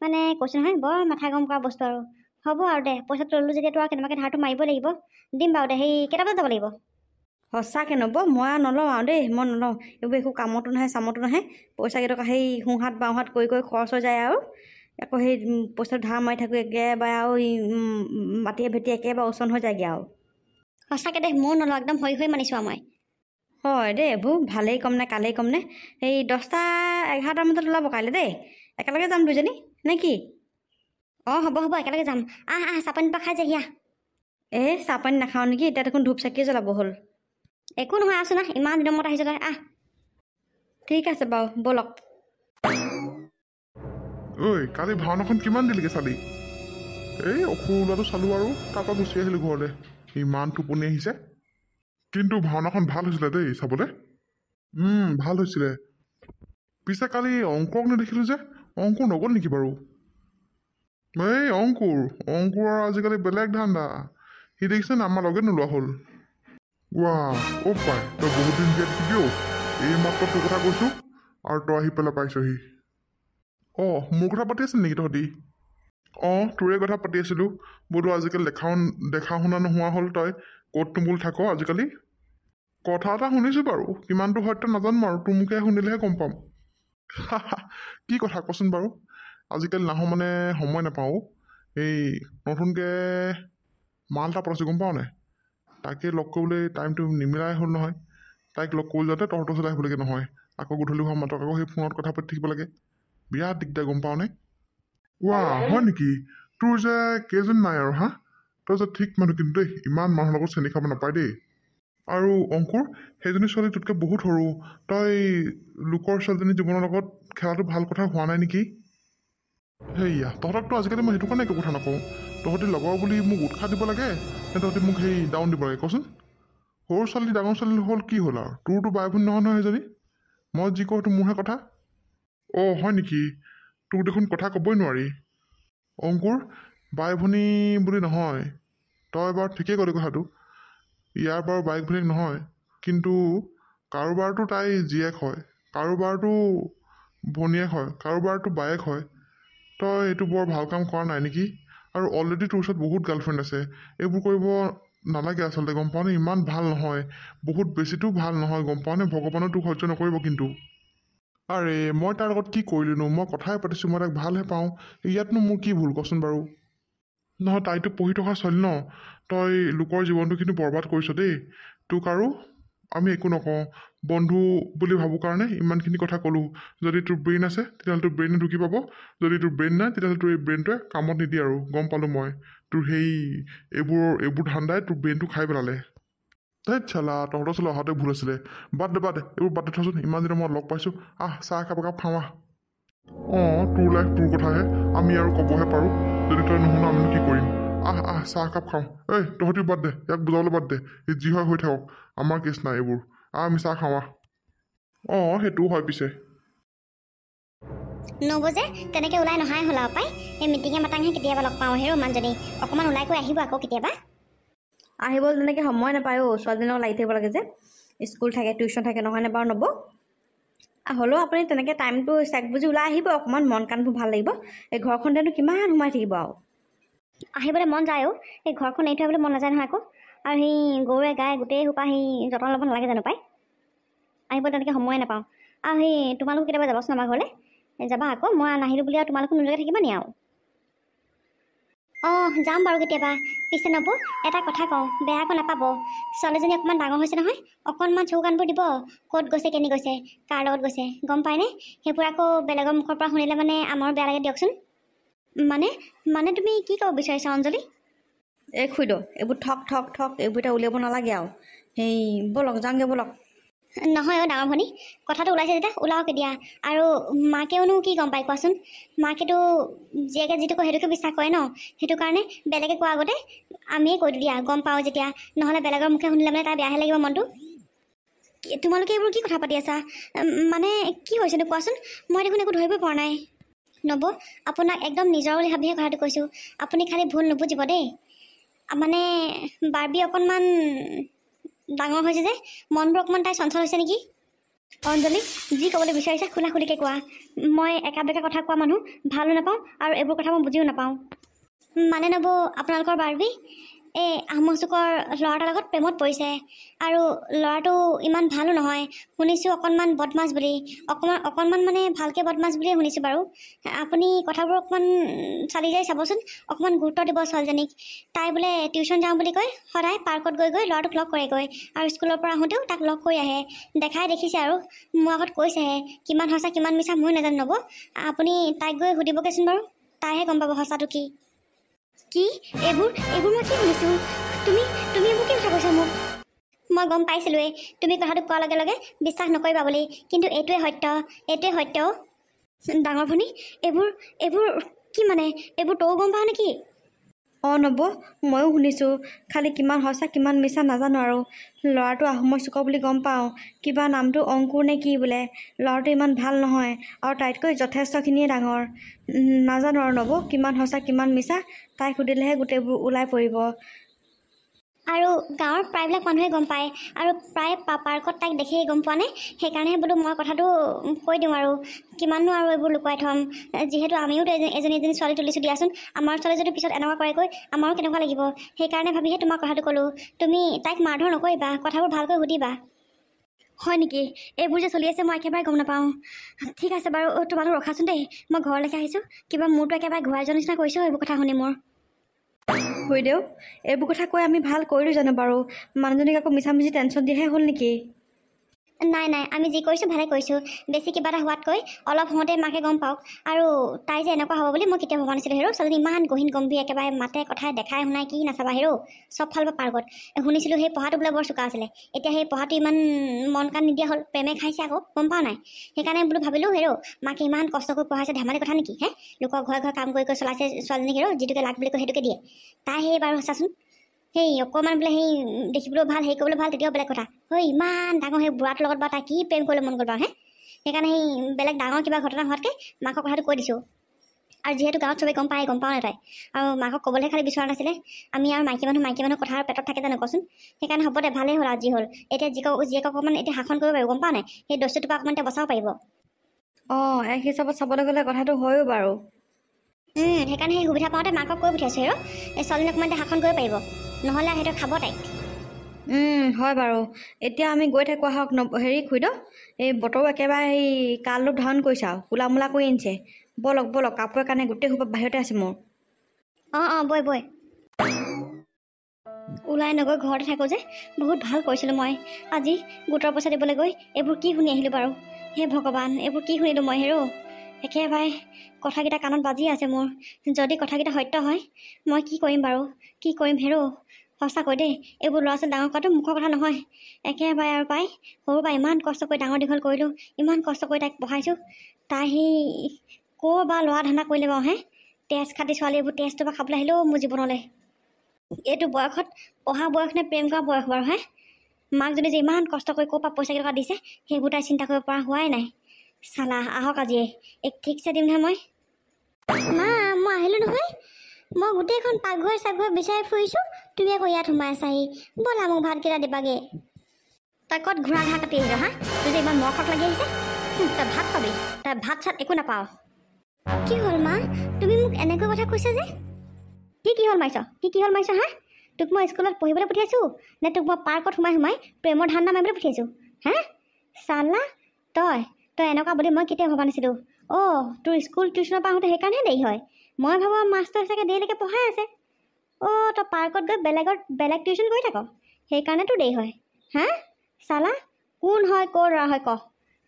মানে কৈছোঁ নহয় বৰ মাথা গৰম কৰা বস্তু আৰু। হ'ব আৰু দে, পইচাটো ল'লোঁ যেতিয়া আৰু কেনেবাকৈ ধাৰটো মাৰিবই লাগিব। দিম বাৰু দে, সেই কেইটা বজাত যাব লাগিব? সঁচাকৈ ন'ব, মই আৰু নলওঁ আৰু দেই, মই নলওঁ। এইবোৰ একো কামতো নাহে চামতো নাহে। পইচা কেইটকা সেই সোঁহাত বাওঁহাত কৰি খৰচ হৈ যায় আৰু। আকৌ সেই পইচাটো ধাৰ মাৰি থাকোঁ একেবাৰে আৰু মাটিয়ে ভেটিয়ে একেবাৰে ওচন হৈ যায়গৈ আৰু। সঁচাকৈ দে, ময়ো নলওঁ, একদম হৈ মানিছোঁ আৰু মই। হয় দেই, এইবোৰ ভালেই কম নে কালেই কম নে। সেই 10-11 বজাত ওলাব কাইলৈ দেই। একেলগে যাম দুজনী নে কি? অঁ হ'ব একেলগে যাম। চাহপানী পৰা খাই যাহি আহ। চাহপানী নাখাওঁ নেকি? এতিয়া দেখোন ধূপ চাকিয়ে জ্বলাব হ'ল। একো নহয় আছো না, ইমান দিনৰ মূৰত আহিছোঁ তই আহ। ঠিক আছে বাৰু, ব'লক। ঐ কালি ভাওনাখন কিমান দেৰিলৈকে চালি? এই অসুৰ ওলোৱাটো চালোঁ আৰু তাৰপৰা গুচি আহিলোঁ ঘৰলৈ। ইমান টোপনি আহিছে। কিন্তু ভাওনাখন ভাল হৈছিলে দেই চাবলৈ। ভাল হৈছিলে। পিছে কালি অংকুৰক নেদেখিলোঁ যে, অংকুৰ নগ'ল নেকি বাৰু? এই অংকুৰৰ আজিকালি বেলেগ ধান্দা। সি দেখিছেনে আমাৰ লগে নোলোৱা হ'ল। পাই তই বহুত দিন জীয়াই থাকিবি। এই মাত্ৰ তোৰ কথা কৈছোঁ আৰু তই আহি পেলাই পাইছহি। মোৰ কথা পাতি আছিল নেকি তহঁতি? তোৰে কথা পাতি আছিলোঁ। বোলো আজিকালি দেখা শুনা নোহোৱা হ'ল, তই ক'ত বোল থাক আজিকালি। কথা এটা শুনিছোঁ বাৰু, কিমানটো সত্য নাজানো আৰু, তোৰ মুখে শুনিলেহে গম পাম। কি কথা কচোন বাৰু? আজিকালি নাহোঁ মানে সময় নাপাওঁ। এই নতুনকৈ মাল এটা পলাইছোঁ গম পাওঁ নাই? তাকে লগ কৰিবলৈ টাইমটো নিমিলাই হ'ল নহয়। তাইক লগ কৰি যাওঁতে তহঁতৰ ওচৰলৈ আহিবলগীয়া নহয়। আকৌ গধূলি হোৱা মাত্ৰক আকৌ সেই ফোনত কথা পাতি থাকিব লাগে। বিৰাট দিগদাৰ গম পাওঁ নে? হয় নেকি? তোৰ যে কেইজন নাই আৰু হা? তই যে ঠিক মানুহ কিন্তু দেই, ইমান মানুহৰ লগত চেনি খাব নাপায় দেই। আৰু অংকুৰ, সেইজনী ছোৱালী তোতকৈ বহুত সৰু। তই লোকৰ ছোৱালীজনী জীৱনৰ লগত খেলাটো ভাল কথা হোৱা নাই নেকি? সেয়া তহঁতকতো আজিকালি মই সেইটো কাৰণে একো কথা নকওঁ। তহঁতি লগৰ বুলি মোক উৎসাহ দিব লাগে নে তহঁতি মোক সেই ডাউন দিব লাগে কচোন? সৰু ছোৱালী ডাঙৰ ছোৱালী হ'ল কি হ'ল আৰু? তোৰতো বাই ভনী নহয় সেইজনী। মই যি কওঁ সেইটো মোৰহে কথা। হয় নেকি? তোক দেখোন কথা ক'বই নোৱাৰি। অংকুৰ, বাই ভনী বুলি নহয়। তই বাৰু ঠিকেই ক'লি কথাটো। ইয়াৰ বাৰু বাইক ভনীক নহয়, কিন্তু কাৰোবাৰতো তাই জীয়েক হয়, কাৰোবাৰতো ভনীয়েক হয়, কাৰোবাৰতো বায়েক হয়। তই এইটো বৰ ভাল কাম কৰা নাই নেকি? আৰু অলৰেডি তোৰ ওচৰত বহুত গাৰ্লফ্ৰেণ্ড আছে। এইবোৰ কৰিব নালাগে আচলতে গম পাৱনে? ইমান ভাল নহয়, বহুত বেছিটো ভাল নহয় গম পাৱনে? ভগৱানেও তোক সহ্য নকৰিব কিন্তু। আৰে মই তাৰ লগত কি কৰিলোনো? মই কথাই পাতিছোঁ, মই তাক ভালহে পাওঁ। ইয়াতনো মোৰ কি ভুল কচোন বাৰু? নহয় তাইতো পঢ়ি থকা ছোৱালী ন। তই লোকৰ জীৱনটো কিন্তু বৰবাদ কৰিছ দেই। তোক আৰু আমি একো নকওঁ, বন্ধু বুলি ভাবোঁ কাৰণে ইমানখিনি কথা ক'লোঁ। যদি তোৰ ব্ৰেইন আছে তেতিয়াহ'লে তোৰ ব্ৰেইনে ঢুকি পাব, যদি তোৰ ব্ৰেইন নাই তেতিয়াহ'লে তোৰ এই ব্ৰেইনটোৱে কামত নিদিয়ে আৰু। গম পালোঁ মই। তোৰ সেই এইবোৰ ধান্দাই তোৰ ব্ৰেইনটো খাই পেলালে। ধেৎ চালা, তহঁতৰ ওচৰলৈ অহাটোৱে ভুল আছিলে। বাদ দে এইবোৰ বাদ দে থচোন। ইমান দিনৰ মই লগ পাইছোঁ, চাহ একাপ খাওঁ আহ। তোৰ লাইফ তোৰ কথাহে, আমি আৰু ক'বহে পাৰোঁ। যদি তই নুশুন আমিনো কি কৰিম? চাহ একাপ খাওঁ। তহঁতিও বাদ দে, ইয়াক বুজাবলৈ বাদ দে। যি হয় হৈ থাকক, আমাৰ কেছ নাই এইবোৰ। আমি চাহ খাওঁ সেইটোও হয় পিছে। নবজে তেনেকৈ ওলাই নহাই হ'ল আৰু পাই। এই মিটিঙে মাতাঙহে কেতিয়াবা লগ পাওঁ হেৰৌ মানুহজনী। অকণমান ওলাই কৰি আহিব আকৌ কেতিয়াবা। আহিবলৈ তেনেকৈ সময় নাপায় ছোৱালীজনীৰ লগত লাগি থাকিব লাগে যে। স্কুল থাকে, টিউশ্যন থাকে, নহয়নে বাৰু নব? হ'লেও আপুনি তেনেকৈ টাইমটো চেক বুজি ওলাই আহিব অকণমান, মন কাণবোৰ ভাল লাগিব। এই ঘৰখনতেনো কিমান সোমাই থাকিব আৰু। আহিবলৈ মন যায় এই ঘৰখন এৰি থৈ আহিবলৈ মন নাযায় নহয় আকৌ। আৰু সেই গৰুৱে গাই গোটেই সোপা সেই যতন ল'ব নালাগে জানো পাই? আহিব তেনেকৈ সময়ে নাপাওঁ। আৰু সেই তোমালোক কেতিয়াবা যাবাচোন আমাৰ ঘৰলৈ। যাবা আকৌ, মই নাহিলোঁ বুলি আৰু তোমালোকো নোযোৱাকৈ থাকিবা নি আৰু? অঁ যাম বাৰু কেতিয়াবা। পিছে নব এটা কথা কওঁ, বেয়াকৈ নাপাব। ছোৱালীজনী অকণমান ডাঙৰ হৈছে নহয়, অকণমান চকু কাণবোৰ দিব। ক'ত গৈছে কেনি গৈছে, কাৰ লগত গৈছে গম পায়নে? সেইবোৰ আকৌ বেলেগৰ মুখৰ পৰা শুনিলে মানে আমাৰ বেয়া লাগে দিয়কচোন। মানে মানে তুমি কি ক'ব বিচাৰিছা অঞ্জলি? এই খুইদ এইবোৰ ঠক ঠক ঠক এইবোৰ এতিয়া উলিয়াব নালাগে আৰু। সেই ব'লক যাওঁগৈ ব'লক। নহয় অ' ডাঙৰ ভনী, কথাটো ওলাইছে যেতিয়া ওলাওক এতিয়া। আৰু মাকেওনো কি গম পায় কোৱাচোন? মাকেতো জীয়েকে যিটো কয় সেইটোকে বিশ্বাস কৰে ন। সেইটো কাৰণে বেলেগে কোৱাৰ আগতে আমিয়ে কৈ দিওঁ দিয়া, গম পাওঁ যেতিয়া। নহ'লে বেলেগৰ মুখে শুনিলে মানে তাৰ বেয়াহে লাগিব মনটো। তোমালোকে এইবোৰ কি কথা পাতি আছা? মানে কি হৈছেনো কোৱাচোন? মই দেখোন একো ধৰিবই পৰা নাই। নব, আপোনাক একদম নিজৰ বুলি ভাবিহে কথাটো কৈছোঁ। আপুনি খালি ভুল নুবুজিব দেই। মানে বাৰ্বি অকণমান ডাঙৰ হৈছে যে, মনবোৰ অকণমান তাই চঞ্চল হৈছে নেকি? অঞ্জলি, যি ক'বলৈ বিচাৰিছা খোলা খুলিকৈ কোৱা। মই একা বেকা কথা কোৱা মানুহ ভালো নাপাওঁ, আৰু এইবোৰ কথা মই বুজিও নাপাওঁ। মানে নব, আপোনালোকৰ বাৰ্বি এই আহোম চুকৰ ল'ৰা এটাৰ লগত প্ৰেমত পৰিছে। আৰু ল'ৰাটো ইমান ভালো নহয়, শুনিছোঁ অকণমান বদমাছ বুলি। অকণমান মানে ভালকৈ বদমাছ বুলিয়ে শুনিছোঁ বাৰু। আপুনি কথাবোৰ অকণমান চালি জাৰি চাবচোন, অকণমান গুৰুত্ব দিব ছোৱালীজনীক। তাই বোলে টিউশ্যন যাওঁ বুলি কয়, সদায় পাৰ্কত গৈ গৈ ল'ৰাটোক লগ কৰেগৈ। আৰু স্কুলৰ পৰা আহোঁতেও তাক লগ কৰি আহে। দেখাই দেখিছে আৰু মোৰ আগত কৈছেহে। কিমান সঁচা কিমান মিছা মই নাজানো নব। আপুনি তাইক গৈ সুধিবগৈচোন বাৰু, তাইহে গম পাব সঁচাটো কি। কি এইবোৰ মই কি শুনিছোঁ? তুমি এইবোৰ কি কথা কৈছা মোক? মই গম পাইছিলোঁৱেই তুমি কথাটো কোৱাৰ লগে লগে বিশ্বাস নকৰিবা বুলি, কিন্তু এইটোৱে সত্য। ডাঙৰ ভনী, এইবোৰ কি মানে? এইবোৰ তয়ো গম পাৱ নেকি? অঁ নব, ময়ো শুনিছোঁ। খালি কিমান সঁচা কিমান মিছা নাজানো আৰু। ল'ৰাটো আহোমৰ চুকৰ বুলি গম পাওঁ। কিবা নামটো অংকুৰ নে কি বোলে। ল'ৰাটো ইমান ভাল নহয়, আৰু তাইতকৈ যথেষ্টখিনিয়ে ডাঙৰ। নাজানো আৰু নব, কিমান সঁচা কিমান মিছা। তাইক সুধিলেহে গোটেইবোৰ ওলাই পৰিব। আৰু গাঁৱৰ প্ৰায়বিলাক মানুহে গম পায়, আৰু প্ৰায় পাৰ্কত তাইক দেখেই, গম পোৱা নে? সেইকাৰণেহে বোলো মই কথাটো কৈ দিওঁ আৰু। কিমাননো আৰু এইবোৰ লুকুৱাই থ'ম। যিহেতু আমিও এজনী ছোৱালী তুলিছোঁ দিয়াচোন। আমাৰ ছোৱালী যদি পিছত এনেকুৱা কৰেগৈ, আমাৰো কেনেকুৱা লাগিব। সেইকাৰণে ভাবিহে তোমাক কথাটো ক'লোঁ। তুমি তাইক মাৰধৰ নকৰিবা, কথাবোৰ ভালকৈ সুধিবা। হয় নেকি? এইবোৰ যে চলি আছে মই একেবাৰে গম নাপাওঁ। ঠিক আছে বাৰু, তোমালোক ৰখাচোন দেই, মই ঘৰলৈকে আহিছোঁ। কিবা মোৰতো একেবাৰে ঘূৰাই যোৱাৰ নিচিনা কৰিছোঁ এইবোৰ কথা শুনি মোৰ। খুৰীদেউ, এইবোৰ কথা কৈ আমি ভাল কৰিলোঁ জানো বাৰু? মানুহজনীক আকৌ মিছামিছি টেনশ্যন দিয়াহে হ'ল নেকি? নাই আমি যি কৰিছোঁ ভালে কৰিছোঁ। বেছি কিবা এটা হোৱাতকৈ অলপ হওঁতে মাকে গম পাওক। আৰু তাই যে এনেকুৱা হ'ব বুলি মই কেতিয়াও ভবা নাছিলোঁ হেৰৌ। ছোৱালীজনী ইমান গহীন গম্ভীৰ, একেবাৰে মাতে কথাই দেখাই শুনাই কি নাচাবা হেৰৌ। চব ফালৰ পৰা পাৰ্গত। শুনিছিলোঁ সেই পঢ়াটো বোলে বৰ চোকা আছিলে। এতিয়া সেই পঢ়াটো ইমান মন কাণ নিদিয়া হ'ল, প্ৰেমে খাইছে আকৌ, গম পাওঁ নাই? সেইকাৰণে বোলো ভাবিলোঁ হেৰৌ, মাকে ইমান কষ্ট কৰি পঢ়াইছে, ধেমালি কথা নেকি হে? লোকৰ ঘৰে কাম কৰি চলাইছে ছোৱালীজনীক হেৰৌ, যিটোকে লাগ বুলি কয় সেইটোকে দিয়ে। তাই সেই বাৰু চাচোন, সেই অকণমান বোলে সেই দেখিবলৈও ভাল, হেৰি কৰিবলৈ ভাল, তেতিয়াও বেলেগ কথা। হয় ইমান ডাঙৰ সেই বুঢ়াটোৰ লগত বা তাই কি প্ৰেম কৰিবলৈ মন গ'ল বাৰু হে? সেইকাৰণে সেই বেলেগ ডাঙৰ কিবা ঘটনা হোৱাতকৈ মাকক কথাটো কৈ দিছোঁ। আৰু যিহেতু গাঁৱত চবেই গম পাওঁ নাই তাই, আৰু মাকক ক'বলৈহে খালি বিচৰা নাছিলে। আমি আৰু মাইকী মানুহ কথা আৰু পেটত থাকে জানো কচোন? সেইকাৰণে হ'ব দে, ভালেই হ'ল আৰু যি হ'ল। এতিয়া জীয়েকক অকণমান এতিয়া শাসন কৰিব পাৰিব, গম পাওঁ নাই? সেই দস্তুটোৰ পৰা অকণমান এতিয়া বচাব পাৰিব। অঁ, এক হিচাপত চাবলৈ গ'লে কথাটো হয়ো বাৰু। সেইকাৰণে সেই সুবিধা পাওঁতে মাকক কৈ পঠিয়াইছোঁ হেৰৌ, এই ছোৱালীজনী অকণমান এতিয়া শাসন কৰিব পাৰিব, নহ'লে সেইটো খাব তাইক। হয় বাৰু। এতিয়া আমি গৈ থাকোঁ আহক। হেৰি খুৰীদেউ, এই বতৰো একেবাৰে সেই কালটো ধাৰণ কৰিছে আৰু ক'লা মোলা কৰি আনিছে। ব'লক কাপোৰৰ কাৰণে গোটেই সোপা বাহিৰতে আছে মোৰ। অঁ বৈ ওলাই নগৈ ঘৰতে থাকোঁ যে বহুত ভাল কৰিছিলোঁ মই। আজি গোটৰ পইচা দিবলৈ গৈ এইবোৰ কি শুনি আহিলোঁ বাৰু? হে ভগৱান, এইবোৰ কি শুনিলোঁ মই হেৰৌ। একেবাৰে কথাকেইটা কাণত বাজি আছে মোৰ। যদি কথাকেইটা সত্য হয়, মই কি কৰিম বাৰু? কি কৰিম হেৰৌ? সঁচাকৈ দেই, এইবোৰ ল'ৰা ছোৱালী ডাঙৰ কৰাটো মুখৰ কথা নহয়। একেবাৰে আৰু পাই সৰুৰ পৰা ইমান কষ্ট কৰি ডাঙৰ দীঘল কৰিলোঁ, ইমান কষ্ট কৰি তাইক পঢ়াইছোঁ। তাই সেই ক'ৰ বা ল'ৰা ধান্দা কৰিলে বাৰু হে? তেজ খাতি ছোৱালী, এইবোৰ তেজটোৰ পৰা খাবলৈ আহিলেও মোৰ জীৱনলৈ। এইটো বয়সত পঢ়া বয়স নে প্ৰেম কৰা বয়স বাৰু হে? মাকজনী যে ইমান কষ্ট কৰি ক'ৰ পৰা পইচা কেইটকা দিছে সেইবোৰ তাই চিন্তা কৰিব পৰা হোৱাই নাই। চালা আহক আজিয়ে, এক ঠিকছে দিম নহয় মই। মা, মই আহিলোঁ নহয়। মই গোটেইখন পাকঘৰ বিচাৰি ফুৰিছোঁ, তুমি আকৌ ইয়াত সোমাই আছাহি। ব'লা মোক ভাতকেইটা দিবাগে। তই ক'ত ঘূৰা ঘাঁহ কাটি আহিছ হা? তোৰ যে ইমান মৰখত লাগি আহিছে। তই ভাত পাবি, তই ভাত চাত একো নাপাৱ। কি হ'ল মা, তুমি মোক এনেকৈ কথা কৈছা যে? কি হ'ল মাৰিছ হা? তোক মই স্কুলত পঢ়িবলৈ পঠিয়াইছোঁ নে তোক মই পাৰ্কত সোমাই প্ৰেমৰ ধান্দা মাৰিবলৈ পঠিয়াইছোঁ হা? চালা, তই এনেকুৱা বুলি মই কেতিয়াও ভবা নাছিলোঁ। অঁ, তোৰ স্কুল টিউশ্যনৰ পৰা আহোঁতে সেইকাৰণেহে দেৰি হয়। মই ভাবোঁ মাষ্টৰ চাগে দেৰিলৈকে পঢ়াই আছে। অ' তই পাৰ্কত গৈ বেলেগ টিউশ্যন কৰি থাক, সেইকাৰণেতো দেৰি হয়। হা চালা, কোন হয় ক'ৰ ল'ৰা হয় ক?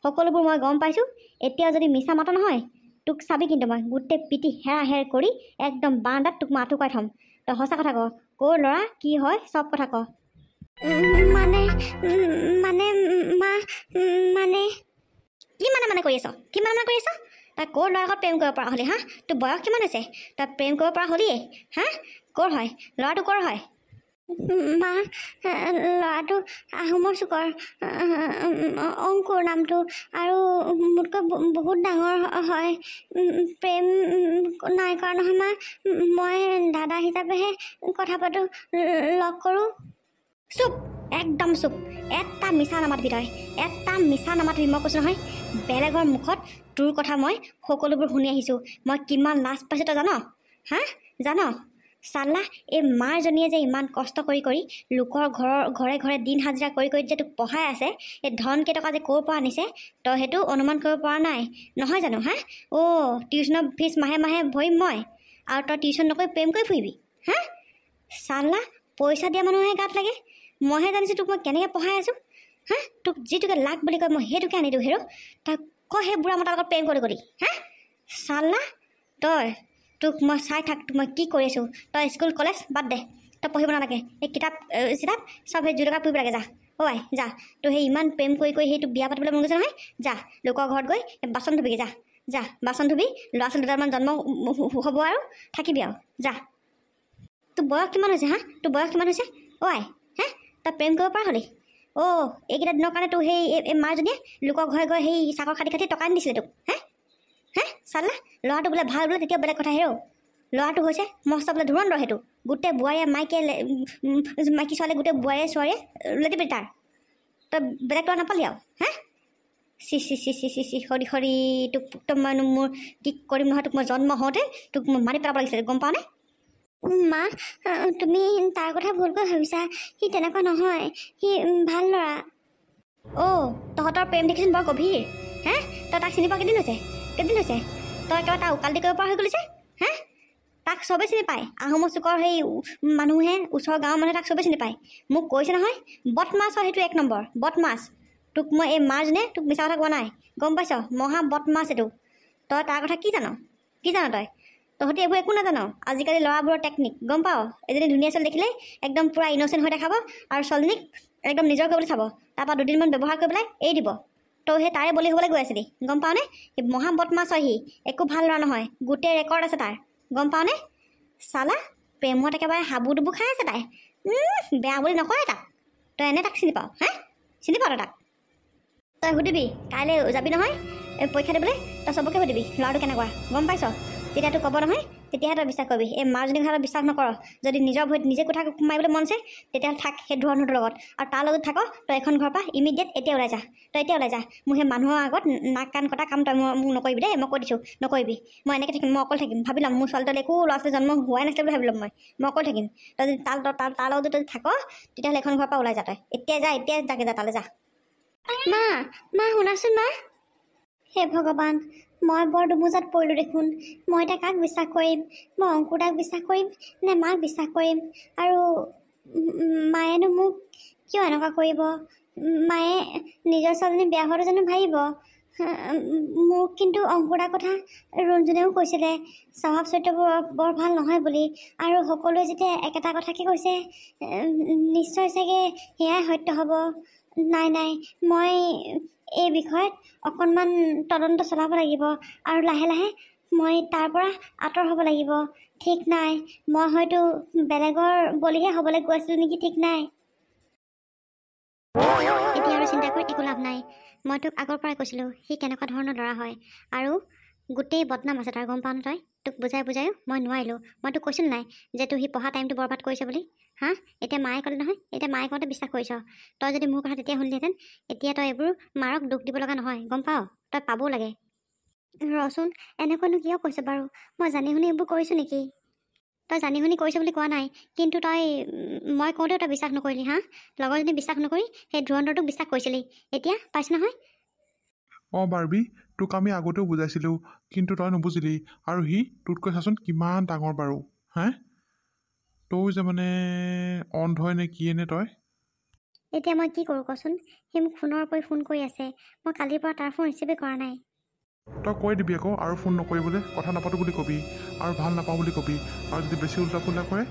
সকলোবোৰ মই গম পাইছোঁ। এতিয়াও যদি মিছা মাতা নহয়, তোক চাবি কিন্তু মই গোটেই পিটি হেৰ কৰি একদম বাৰান্দাত তোক মই আঁঠুকাই থ'ম। তই সঁচা কথা ক, ক'ৰ ল'ৰা কি হয় চব কথা ক। মানে কি মানে কৰি আছ? কি মানে কৰি আছ? তই ক'ৰ ল'ৰাৰ আগত প্ৰেম কৰিব পৰা হ'লি? হা, তোৰ বয়স কিমান হৈছে? তই প্ৰেম কৰিব পৰা হ'লিয়ে? হা, ক'ৰ হয় ল'ৰাটো? ক'ৰ হয়? মা, ল'ৰাটো আহোমৰ চুকৰ, অংকুৰ নামটো, আৰু মোতকৈ বহুত ডাঙৰ হয়। প্ৰেম নাই কৰা নহয় মা, মই দাদা হিচাপেহে কথা পাতোঁ, লগ কৰোঁ। চুপ, একদম চুপ। এটা মিছা নামাতিবি তই, এটা মিছা নামাতিবি মই কৈছোঁ নহয়। বেলেগৰ মুখত তোৰ কথা মই সকলোবোৰ শুনি আহিছোঁ। মই কিমান লাজ পাইছোঁ তই জান? হা জান? চালা, এই মাৰজনীয়ে যে ইমান কষ্ট কৰি লোকৰ ঘৰে ঘৰে দিন হাজিৰা কৰি যে তোক পঢ়াই আছে, এই ধন কেইটকা যে ক'ৰ পৰা আনিছে তই সেইটো অনুমান কৰিব পৰা নাই নহয় জানো? হা, টিউশ্যনৰ ফিজ মাহে ভৰিম মই, আৰু তই টিউশ্যন নকৰি প্ৰেম কৰি ফুৰিবি? হা চালা, পইচা দিয়া মানুহে গাত লাগে। মইহে জানিছোঁ তোক মই কেনেকৈ পঢ়াই আছোঁ। হা, তোক যিটোকে লাগ বুলি কয় মই সেইটোকে আনি দিওঁ। হেৰ তই ক সেই বুঢ়া মতাৰ লগত প্ৰেম কৰি। হা চালা, তোক মই চাই থাক, তোক মই কি কৰি আছোঁ। তই স্কুল কলেজ বাদ দে, তই পঢ়িব নালাগে। এই কিতাপ চব সেই জুলুকা পুৰিব লাগে। যা আই যা, তই সেই ইমান প্ৰেম কৰি সেইটো বিয়া পাতিবলৈ মন গৈছে নহয়, যা লোকৰ ঘৰত গৈ বাচন ধুবিগৈ। যা বাচন ধুবি, ল'ৰা ছোৱালী দুটামান জন্ম হ'ব আৰু থাকিবি আৰু। যা, তোৰ বয়স কিমান হৈছে? হা, তোৰ বয়স কিমান হৈছে? আই হা, তই প্ৰেম কৰিব পৰা হ'লি? এইকেইটা দিনৰ কাৰণে তোৰ সেই মাৰজনীয়ে লোকৰ ঘৰে গৈ সেই চাকৰ খাটি টকা আনি দিছিলে তোক। হা চালা, ল'ৰাটো বোলে ভাল বোলে, তেতিয়া বেলেগ কথা। ল'ৰাটো হৈছে মস্ত বোলে ধুৰন্ধৰ। সেইটো গোটেই বোৱাৰীয়ে মাইকী ছোৱালীয়ে গোটেই বোৱাৰীয়ে লেটিপেটি তাৰ। তই বেলেগ ল'ৰা নাপালি আৰু? হা চি সৰি তোক তই মোৰ কি কৰিম নহয়। তোক মই জন্ম হওঁতে তোক মই মাৰি পেলাব লাগিছিলে, গম পাৱনে? মা, তুমি তাৰ কথা ভুলকৈ ভাবিছা। সি তেনেকুৱা নহয়, সি ভাল ল'ৰা। তহঁতৰ প্ৰেম দেখিছোন বৰ গভীৰ। হা, তই তাক চিনি পোৱা কেইদিন হৈছে? তই একেবাৰে তাৰ উকালতি কৰিব পৰা হৈ গ'লিছে। হা, তাক চবেই চিনি পায়। আহোমৰ চুকৰ সেই মানুহে, ওচৰৰ গাঁৱৰ মানুহে তাক চবেই চিনি পায়। মোক কৈছে নহয়, বদমাছ হয় সেইটো, 1 নম্বৰ বদমাছ। তোক মই এই মাৰজনীয়ে তোক মিছা কথা কোৱা নাই, গম পাইছ? মহা বদমাছ এইটো। তই তাৰ কথা কি জান? তহঁতি এইবোৰ একো নাজান। আজিকালি ল'ৰাবোৰৰ টেকনিক গম পাৱ? এজনী ধুনীয়া ছোৱালী দেখিলে একদম পূৰা ইন'চেণ্ট হৈ দেখাব, আৰু ছোৱালীজনীক একদম নিজৰ কৰিবলৈ চাব, তাৰপৰা 2 দিনমান ব্যৱহাৰ কৰি পেলাই এৰি দিব। তই সেই তাৰে বলি হ'বলৈ গৈ আছিলি, গম পাৱনে? সেই মহা বদমাছ হয় সি, একো ভাল ল'ৰা নহয়। গোটেই ৰেকৰ্ড আছে তাৰ, গম পাৱনে? চালা, প্ৰেমত একেবাৰে হাবু ডুবু খাই আছে তাই। বেয়া বুলি নকয় তাক। তই এনে তাক চিনি পাৱ? হা, চিনি পাৱ তাক? তই সুধিবি, কাইলৈ যাবি নহয় পৰীক্ষা দিবলৈ, তই চবকে সুধিবি ল'ৰাটো কেনেকুৱা, গম পাইছ? যেতিয়া তোক ক'ব নহয়, তেতিয়াহে তই বিশ্বাস কৰিবি। এই মাৰজনীৰ কথা বিশ্বাস নকৰ। যদি নিজৰ ভৰিত নিজে কোঠা মাৰিবলৈ মন আছে, তেতিয়াহ'লে থাক সেই ধুৰন্ধৰটোৰ লগত। আৰু তাৰ লগত থাক, তই এখন ঘৰৰ পৰা ইমিডিয়েট এতিয়া ওলাই যা। মোৰ সেই মানুহৰ আগত নাক কাণ কটা কাম তই মোক নকৰিবি দেই, মই কৈ দিছোঁ, নকৰিবি। মই এনেকৈ থাকিম, মই অকল থাকিম। ভাবি ল'ম মোৰ ছোৱালীটোলৈ একো ল'ৰা ছোৱালী জন্ম হোৱাই নাছিলে বুলি ভাবি ল'ম। মই অকল থাকিম। তই যদি তাৰ লগত যদি থাক, তেতিয়াহ'লে এখন ঘৰৰ পৰা ওলাই যা। তই এতিয়া যাগে যা, তালৈ যা। মা শুনাচোন মা। হে ভগৱান, মই বৰ দুমোজাত পৰিলোঁ দেখোন। মই এতিয়া কাক বিশ্বাস কৰিম? মই অংকুৰদাক বিশ্বাস কৰিম নে মাক বিশ্বাস কৰিম? আৰু মায়েনো মোক কিয় এনেকুৱা কৰিব? মায়ে নিজৰ ছোৱালীজনী বেয়া হোৱাটো জানো ভাবিব? মোক কিন্তু অংকুৰদাৰ কথা ৰঞ্জুনেও কৈছিলে, স্বভাৱ চৰিত্ৰবোৰ বৰ ভাল নহয় বুলি। আৰু সকলোৱে যেতিয়া একেটা কথাকে কৈছে, নিশ্চয় চাগে সেয়াই সত্য হ'ব। নাই, মই এই বিষয়ত অকণমান তদন্ত চলাব লাগিব, আৰু লাহে লাহে মই তাৰ পৰা আঁতৰ হ'ব লাগিব। ঠিক নাই, মই হয়তো বেলেগৰ বলিহে হ'বলৈ গৈ আছিলোঁ নেকি, ঠিক নাই। এতিয়া আৰু চিন্তা কৰি একো লাভ নাই। মই তোক আগৰ পৰাই কৈছিলোঁ সি কেনেকুৱা ধৰণৰ ল'ৰা হয়, আৰু গোটেই বদনাম আছে তাৰ, গম পাৱ তই? তোক বুজায়ো মই নোৱাৰিলোঁ। মই তোক কৈছিলোঁ নাই যে তোৰ সি পঢ়া টাইমটো বৰবাদ কৰিছে বুলি? হা, এতিয়া মায়ে ক'লে নহয়, এতিয়া মায়ে কওঁতে বিশ্বাস কৰিছ। তই যদি মোৰ কথা তেতিয়া শুনিলিহেঁতেন, এতিয়া তই এইবোৰ মাৰক দুখ দিব লগা নহয়, গম পাৱ? তই পাবও লাগে। ৰচোন, এনেকুৱানো কিয় কৈছ বাৰু? মই জানি শুনি এইবোৰ কৰিছোঁ নেকি? তই জানি শুনি কৰিছ বুলি কোৱা নাই, কিন্তু মই কওঁতেও তই বিশ্বাস নকৰিলি। হা, লগৰজনী বিশ্বাস নকৰি সেই ধুৰন্ধৰটোক বিশ্বাস কৰিছিলি। এতিয়া পাইছ নহয়। বাৰ্বি, তোক আমি আগতেও বুজাইছিলোঁ কিন্তু তই নুবুজিলি আৰু সি তোতকৈ চাচোন কিমান ডাঙৰ বাৰু হে তই যে মানে অন্ধই নে কিয়ে নে তই এতিয়া মই কি কৰোঁ কচোন? সি মোক ফোনৰ ওপৰত ফোন কৰি আছে। মই কালিৰ পৰা তাৰ ফোন ৰিচিভেই কৰা নাই। তই কৈ দিবি আকৌ আৰু ফোন নকৰিবলৈ কথা নাপাতো বুলি কবি আৰু ভাল নাপাওঁ বুলি কবি আৰু যদি বেছি উল্টা পুল্টা কৰে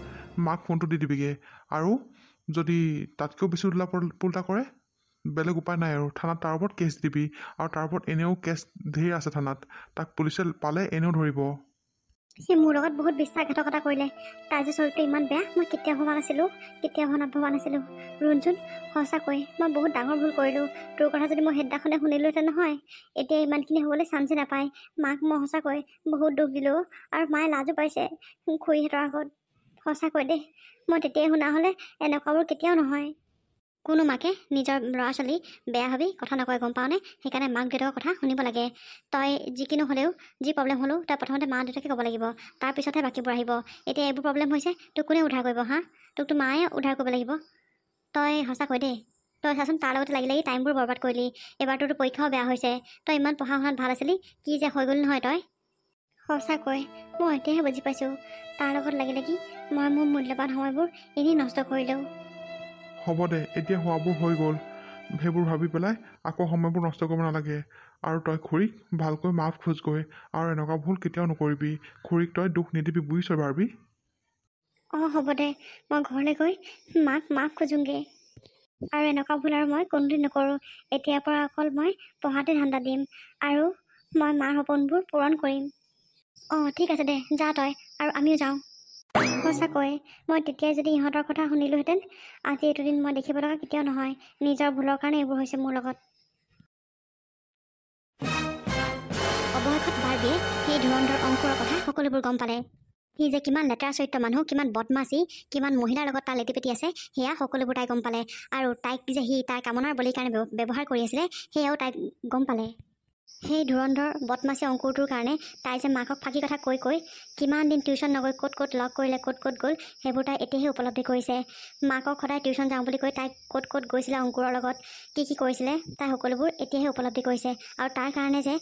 মাক ফোনটো দি দিবিগৈ আৰু যদি তাতকৈও বেছি উল্টা পুল্টা কৰে বেলেগ উপায় নাই আৰু থানাত তাৰ ওপৰত কেছ দিবি আৰু তাৰ ওপৰত এনেও কেছ ধেৰ আছে থানাত তাক পুলিচে পালে এনেও ধৰিব সি মোৰ লগত বহুত বিশ্বাসঘাতকতা কৰিলে। তাৰ যে চৰিত্ৰ ইমান বেয়া মই কেতিয়াও ভবা নাছিলোঁ, ভবা নাছিলোঁ। ৰুণজুন, সঁচাকৈ মই বহুত ডাঙৰ ভুল কৰিলোঁ। তোৰ কথা যদি মই সেইদিনাখনে শুনিলোহেঁতেন নহয়, এতিয়া ইমানখিনি হ'বলৈ চান্সে নাপায়। মাক মই সঁচাকৈ বহুত দুখ দিলোঁ আৰু মায়ে লাজো পাইছে খুৰীহঁতৰ আগত। সঁচাকৈ দেই, মই তেতিয়াই শুনা হ'লে এনেকুৱাবোৰ কেতিয়াও নহয়। কোনো মাকে নিজৰ ল'ৰা ছোৱালী বেয়া ভাবি কথা নকয়, গম পাওঁনে? সেইকাৰণে মাক দেউতাকৰ কথা শুনিব লাগে। তই যিকিনো হ'লেও যি প্ৰব্লেম হ'লেও তই প্ৰথমতে মা দেউতাকে ক'ব লাগিব, তাৰপিছতহে বাকীবোৰ আহিব। এতিয়া এইবোৰ প্ৰব্লেম হৈছে তোক কোনে উদ্ধাৰ কৰিব হা? তোকতো মায়ে উদ্ধাৰ কৰিব লাগিব। তই সঁচাকৈ দেই, তই চাচোন তাৰ লগতে লাগি লাগি টাইমবোৰ বৰবাদ কৰিলি। এবাৰ তোৰতো পৰীক্ষাও বেয়া হৈছে। তই ইমান পঢ়া শুনাত ভাল আছিলি, কি যে হৈ গ'ল নহয় তই। সঁচাকৈ মই এতিয়াহে বুজি পাইছোঁ, তাৰ লগত লাগি লাগি মই মোৰ মূল্যৱান সময়বোৰ এনেই নষ্ট কৰিলোঁ। হ'ব দে এতিয়া হোৱাবোৰ হৈ গ'ল সেইবোৰ ভাবি পেলাই আকৌ সময়বোৰ নষ্ট কৰিব নালাগে আৰু তই খুৰীক ভালকৈ মাফ খোজগৈ আৰু এনেকুৱা ভুল কেতিয়াও নকৰিবি খুৰীক তই দুখ নিদিবি বুজিছ বাৰ্বি অঁ হ'ব দে, মই ঘৰলৈ গৈ মাক মাফ খোজোঁগৈ আৰু এনেকুৱা ভুল আৰু মই কোনোদিন নকৰোঁ। এতিয়াৰ পৰা অকল মই পঢ়াতে ধান্দা দিম আৰু মই মাৰ সপোনবোৰ পূৰণ কৰিম। অঁ ঠিক আছে দে, যা তই আৰু আমিও যাওঁ। সঁচাকৈ মই তেতিয়াই যদি ইহঁতৰ কথা শুনিলোহেঁতেন, আজি এইটো দিন মই দেখিব লগা কেতিয়াও নহয়। নিজৰ ভুলৰ কাৰণে এইবোৰ হৈছে মোৰ লগত। অৱশেষত বাৰ্বিয়ে সেই ধুৰন্ধৰ অংকুৰৰ কথা সকলোবোৰ গম পালে। সি যে কিমান লেতেৰা চৰিত্ৰ মানুহ, কিমান বদমাচি, কিমান মহিলাৰ লগত তাৰ লেটিপেটি আছে, সেয়া সকলোবোৰ তাই গম পালে। আৰু তাইক যে সি তাৰ কামনাৰ বলিৰ কাৰণে ব্যৱহাৰ কৰি আছিলে সেয়াও তাই গম পালে। সেই ধুৰন্ধৰ বদমাচি অংকুৰটোৰ কাৰণে তাই যে মাকক ফাঁকি কথা কৈ কৈ কিমান দিন টিউশ্যন নগৈ ক'ত ক'ত লগ কৰিলে, ক'ত ক'ত গ'ল, সেইবোৰ তাই এতিয়াহে উপলব্ধি কৰিছে। মাকক সদায় টিউশ্যন যাওঁ বুলি কৈ তাই ক'ত ক'ত গৈছিলে অংকুৰৰ লগত, কি কি কৰিছিলে, তাই সকলোবোৰ এতিয়াহে উপলব্ধি কৰিছে। আৰু তাৰ কাৰণে যে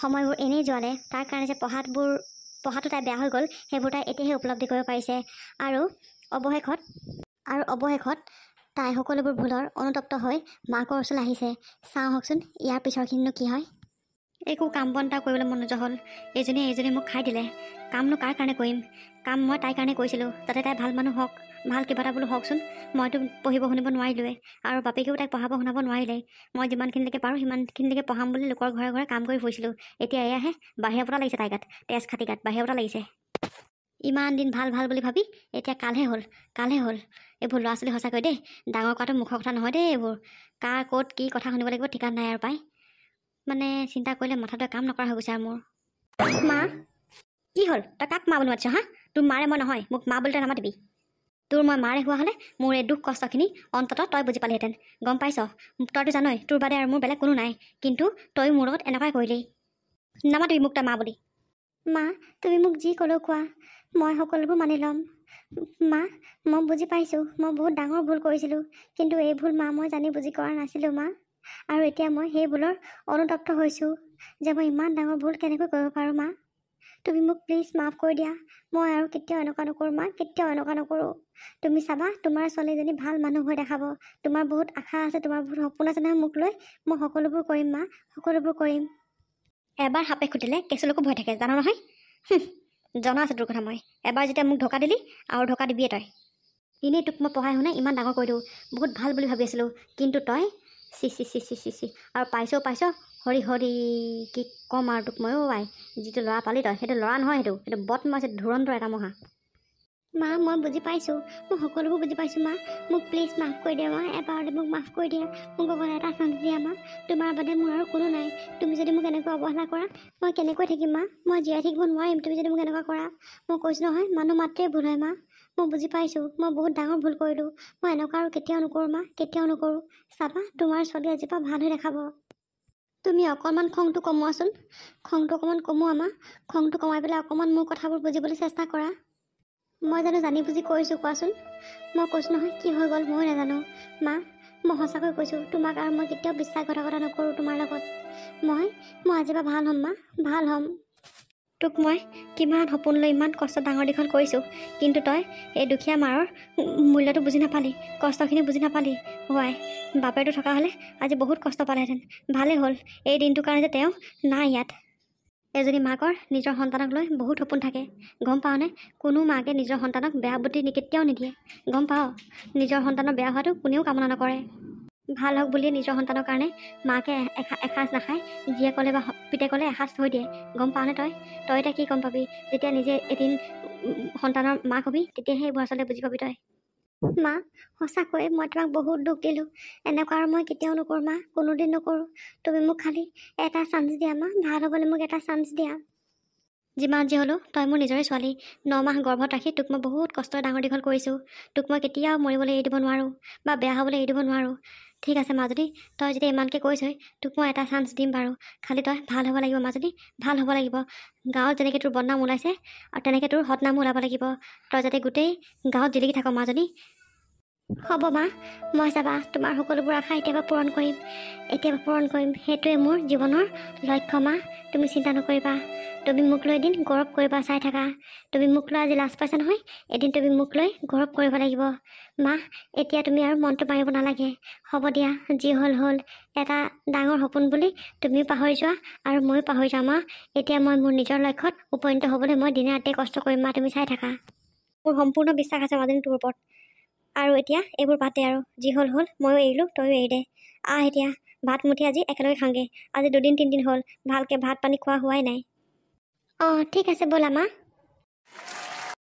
সময়বোৰ এনেই যোৱালে, তাৰ কাৰণে যে পঢ়াটো তাই বেয়া হৈ গ'ল, সেইবোৰ তাই এতিয়াহে উপলব্ধি কৰিব পাৰিছে। আৰু অৱশেষত তাই সকলোবোৰ ভুলৰ অনুতপ্ত হৈ মাকৰ ওচৰলৈ আহিছে। চাওঁ হওকচোন ইয়াৰ পিছৰখিনিনো কি হয়। একো কাম বন এটা কৰিবলৈ মন নোযোৱা হ'ল। এইজনী মোক খাই দিলে। কামনো কাৰ কাৰণে কৰিম? কাম মই তাইৰ কাৰণে কৰিছিলোঁ, যাতে তাই ভাল মানুহ হওক, ভাল কিবা এটা বোলো হওকচোন। মইতো পঢ়িব শুনিব নোৱাৰিলোৱে আৰু বাপেকেও তাইক পঢ়াব শুনাব নোৱাৰিলে। মই যিমানখিনিলৈকে পাৰোঁ সিমানখিনিলৈকে পঢ়াম বুলি লোকৰ ঘৰে ঘৰে কাম কৰি ফুৰিছিলোঁ। এতিয়া এয়াহে বাহিৰৰ পৰা লাগিছে তাই গাত, তেজ খাটি গাত বাহিৰৰ পৰা লাগিছে। ইমান দিন ভাল ভাল বুলি ভাবি এতিয়া কালহে হ'ল। এইবোৰ ল'ৰা ছোৱালী সঁচাকৈ দেই, ডাঙৰ কৰাটো মুখৰ কথা নহয় দেই। এইবোৰ কাৰ ক'ত কি কথা শুনিব লাগিব ঠিকান নাই আৰু পাই। মানে চিন্তা কৰিলে মাথাটোৱে কাম নকৰা হৈ গৈছে আৰু মোৰ। মা কি হ'ল? তই কাক মা বুলি মাতিছ হা? তোৰ মাৰে মই নহয়, মোক মা বুলি তই নামাতিবি। তোৰ মই মাৰে হোৱা হ'লে মোৰ এই দুখ কষ্টখিনি অন্ততঃ তই বুজি পালিহেঁতেন। গম পাইছ, তইতো জানই তোৰ বাদে আৰু মোৰ বেলেগ কোনো নাই, কিন্তু তই মোৰ লগত এনেকুৱাই কৰিলি। নামাতিবি মোক তই মা বুলি। মা তুমি মোক যি ক'লেও কোৱা, মই সকলোবোৰ মানি ল'ম। মা মই বুজি পাইছোঁ মই বহুত ডাঙৰ ভুল কৰিছিলোঁ, কিন্তু এই ভুল মা মই জানি বুজি কৰা নাছিলোঁ মা। আৰু এতিয়া মই সেই ভুলৰ অনুতপ্ত হৈছোঁ যে মই ইমান ডাঙৰ ভুল কেনেকৈ কৰিব পাৰোঁ। মা তুমি মোক প্লিজ মাফ কৰি দিয়া। মই আৰু কেতিয়াও এনেকুৱা নকৰোঁ মা, কেতিয়াও এনেকুৱা নকৰোঁ। তুমি চাবা তোমাৰ ছোৱালীজনী ভাল মানুহ হৈ দেখাব। তোমাৰ বহুত আশা আছে, তোমাৰ বহুত সপোন আছে নহয় মোক লৈ। মই সকলোবোৰ কৰিম মা, সকলোবোৰ কৰিম। এবাৰ সাপে খুটিলে কেঁচুলৈকো ভয় থাকে জানো নহয়। জনা আছে তোৰ কথা মই। এবাৰ যেতিয়া মোক ধোকা দিলি আৰু ধোকা দিবিয়ে তই। এনেই তোক মই পঢ়াই শুনাই ইমান ডাঙৰ কৰি দিওঁ, বহুত ভাল বুলি ভাবি আছিলোঁ, কিন্তু তই চি আৰু পাইছ হৰি কি ক'ম আৰু তোক ময়ো পাই। যিটো ল'ৰা পালি তই সেইটো ল'ৰা নহয়, সেইটো বদমাছ, ধুৰন্ধৰ এটা মহা। মা মই বুজি পাইছোঁ, মই সকলোবোৰ বুজি পাইছোঁ মা। মোক প্লিজ মাফ কৰি দিয়া মা, এবাৰতে মোক মাফ কৰি দিয়া। মোক অকল এটা চান্স দিয়া মা, তোমাৰ বাদে মোৰ আৰু কোনো নাই। তুমি যদি মোক এনেকুৱা অৱহেলা কৰা মই কেনেকৈ থাকিম মা? মই জীয়াই থাকিব নোৱাৰিম তুমি যদি মোক এনেকুৱা কৰা। মই কৈছোঁ নহয় মানুহ মাত্ৰেই ভুল হয় মা। মই বুজি পাইছোঁ মই বহুত ডাঙৰ ভুল কৰিলোঁ। মই এনেকুৱা আৰু কেতিয়াও নকৰোঁ মা, কেতিয়াও নকৰোঁ। চাবা তোমাৰ ছোৱালী আজিৰ পৰা ভাল হৈ দেখাব। তুমি অকণমান খংটো কমোৱাচোন, খংটো অকণমান কমোৱা মা। খংটো কমাই পেলাই অকণমান মোৰ কথাবোৰ বুজিবলৈ চেষ্টা কৰা। মই জানো জানি বুজি কৰিছোঁ কোৱাচোন? মই কৈছোঁ নহয় কি হৈ গ'ল ময়ো নাজানো মা। মই সঁচাকৈ কৈছোঁ তোমাক, আৰু মই কেতিয়াও বিশ্বাসঘাতকতা নকৰোঁ তোমাৰ লগত। মই আজিৰ পৰা ভাল হ'ম মা, ভাল হ'ম। তোক মই কিমান সপোন লৈ ইমান কষ্ট ডাঙৰ দীঘল কৰিছোঁ, কিন্তু তই এই দুখীয়া মাৰৰ মূল্যটো বুজি নাপালি, কষ্টখিনি বুজি নাপালি। হোৱাই বাপেৰটো থকা হ'লে আজি বহুত কষ্ট পালেহেঁতেন। ভালেই হ'ল এই দিনটোৰ কাৰণে যে তেওঁ নাই ইয়াত। এজনী মাকৰ নিজৰ সন্তানক লৈ বহুত সপোন থাকে, গম পাৱনে? কোনো মাকে নিজৰ সন্তানক বেয়া বুদ্ধি কেতিয়াও নিদিয়ে, গম পাৱ? নিজৰ সন্তানৰ বেয়া হোৱাটো কোনেও কামনা নকৰে। ভাল হওক বুলিয়ে নিজৰ সন্তানৰ কাৰণে মাকে এসাঁজ নাখায়, জীয়েকলে বা পিতেকলে এসাঁজ থৈ দিয়ে, গম পাৱনে? তই এতিয়া কি গম পাবি? যেতিয়া নিজে এদিন সন্তানৰ মাক হবি, তেতিয়াহে এইবোৰ আচলতে বুজি পাবি তই। মা সঁচাকৈ মই তোমাক বহুত দুখ দিলোঁ। এনেকুৱা আৰু মই কেতিয়াও নকৰোঁ মা, কোনোদিন নকৰোঁ। তুমি মোক খালি এটা চান্স দিয়া মা, ভাল হ'বলৈ মোক এটা চান্স দিয়া। যিমান যি হ'লেও তই মোৰ নিজৰে ছোৱালী। 9 মাহ গৰ্ভত ৰাখি তোক মই বহুত কষ্টৰে ডাঙৰ দীঘল কৰিছোঁ। তোক মই কেতিয়াও মৰিবলৈ এৰি দিব নোৱাৰোঁ বা বেয়া হ'বলৈ এৰি দিব নোৱাৰোঁ। ঠিক আছে মাজনী, তই যদি ইমানকৈ কৈছই, তোক মই এটা চান্স দিম বাৰু। খালি তই ভাল হ'ব লাগিব মাজনী, ভাল হ'ব লাগিব। গাঁৱত যেনেকৈ তোৰ বদনাম ওলাইছে আৰু তেনেকৈ তোৰ সদনামো ওলাব লাগিব। তই যাতে গোটেই গাঁৱত জিলিকি থাক মাজনী। হ'ব মা, মই চাবা তোমাৰ সকলোবোৰ আশা এতিয়াৰ পৰা পূৰণ কৰিম। সেইটোৱে মোৰ জীৱনৰ লক্ষ্য মা, তুমি চিন্তা নকৰিবা। তুমি মোক লৈ এদিন গৌৰৱ কৰিবা, চাই থাকা। তুমি মোক লৈ আজি লাজ পাইছা নহয়, এদিন তুমি মোক লৈ গৌৰৱ কৰিব লাগিব মা। এতিয়া তুমি আৰু মনটো মাৰিব নালাগে, হ'ব দিয়া, যি হ'ল। এটা ডাঙৰ সপোন বুলি তুমিও পাহৰি যোৱা আৰু ময়ো পাহৰি যাওঁ মা। এতিয়া মই মোৰ নিজৰ লক্ষ্যত উপনীত হ'বলৈ মই দিনে ৰাতিয়ে কষ্ট কৰিম মা, তুমি চাই থাকা। মোৰ সম্পূৰ্ণ বিশ্বাস আছে মাজনী তোৰ ওপৰত। আৰু এতিয়া এইবোৰ বাদ দে, আৰু যি হ'ল ময়ো এৰিলোঁ, তয়ো এৰি দে। এতিয়া ভাত মুঠি আজি একেলগে খাওঁগৈ। আজি 2-3 দিন হ'ল ভালকৈ ভাত পানী খোৱা হোৱাই নাই। অঁ ঠিক আছে ব'লা মা।